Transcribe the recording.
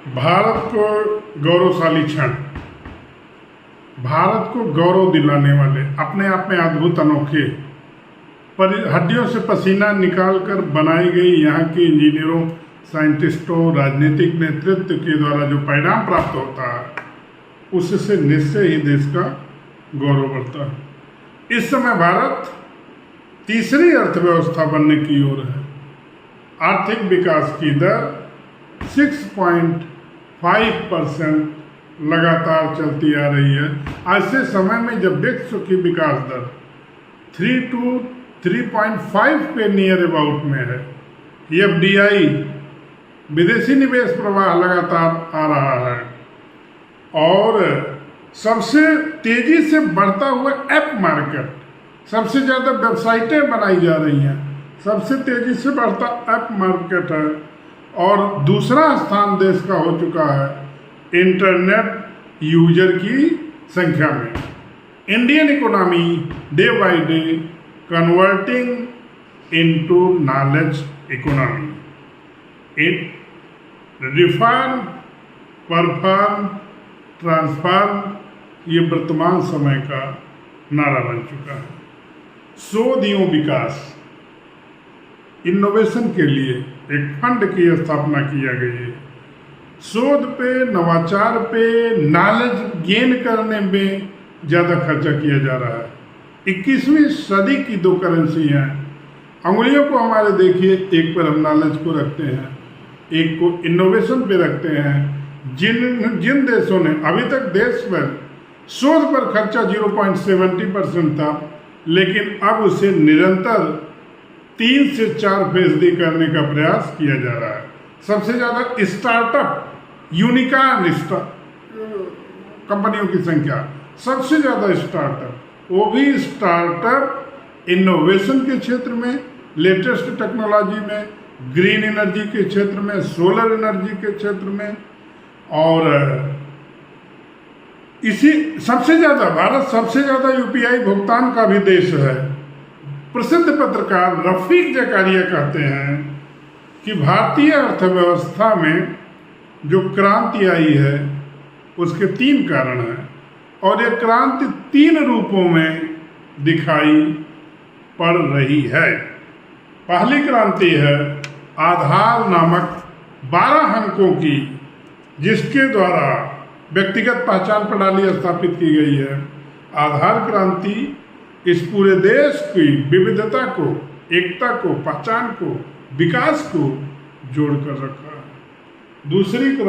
भारत को गौरवशाली क्षण, भारत को गौरव दिलाने वाले अपने आप में अद्भुत अनोखे हड्डियों से पसीना निकालकर बनाई गई यहाँ के इंजीनियरों, साइंटिस्टों, राजनीतिक नेतृत्व के द्वारा जो परिणाम प्राप्त होता है उससे निश्चय ही देश का गौरव बढ़ता है। इस समय भारत तीसरी अर्थव्यवस्था बनने की ओर है। आर्थिक विकास की दर 6.5% लगातार चलती आ रही है। ऐसे समय में जब विश्व की विकास दर 3 to 3.5 पे नियर अबाउट में है, FDI विदेशी निवेश प्रवाह लगातार आ रहा है और सबसे तेजी से बढ़ता हुआ ऐप मार्केट, सबसे ज़्यादा वेबसाइटें बनाई जा रही हैं, सबसे तेजी से बढ़ता ऐप मार्केट है और दूसरा स्थान देश का हो चुका है इंटरनेट यूजर की संख्या में। Indian economy day by day converting into knowledge economy. It reform, perform, transform ये वर्तमान समय का नारा बन चुका है। शोध एवं विकास, इनोवेशन के लिए एक फंड की स्थापना किया गई है। शोध पे, नवाचार पे, नॉलेज गेन करने में ज़्यादा खर्चा किया जा रहा है। 21वीं सदी की दो करेंसी हैं। अंगुलियों को हमारे देखिए, एक पर हम नॉलेज को रखते हैं, एक को इनोवेशन पे रखते हैं। जिन देशों ने अभी तक देश पर शोध पर खर्चा 0.70% था, लेकिन अब उसे निरंतर 3 से 4% करने का प्रयास किया जा रहा है। सबसे ज़्यादा स्टार्टअप, यूनिकॉर्न कंपनियों की संख्या, सबसे ज़्यादा स्टार्टअप, वो भी स्टार्टअप इनोवेशन के क्षेत्र में, लेटेस्ट टेक्नोलॉजी में, ग्रीन एनर्जी के क्षेत्र में, सोलर एनर्जी के क्षेत्र में। और इसी सबसे ज़्यादा भारत सबसे ज़्यादा UPI भुगतान का भी देश है। प्रसिद्ध पत्रकार रफीक जकारिया कहते हैं कि भारतीय अर्थव्यवस्था में जो क्रांति आई है उसके 3 कारण हैं और ये क्रांति 3 रूपों में दिखाई पड़ रही है। पहली क्रांति है आधार नामक 12 अंकों की, जिसके द्वारा व्यक्तिगत पहचान प्रणाली स्थापित की गई है। आधार क्रांति इस पूरे देश की विविधता को, एकता को, पहचान को, विकास को जोड़कर रखा है। दूसरी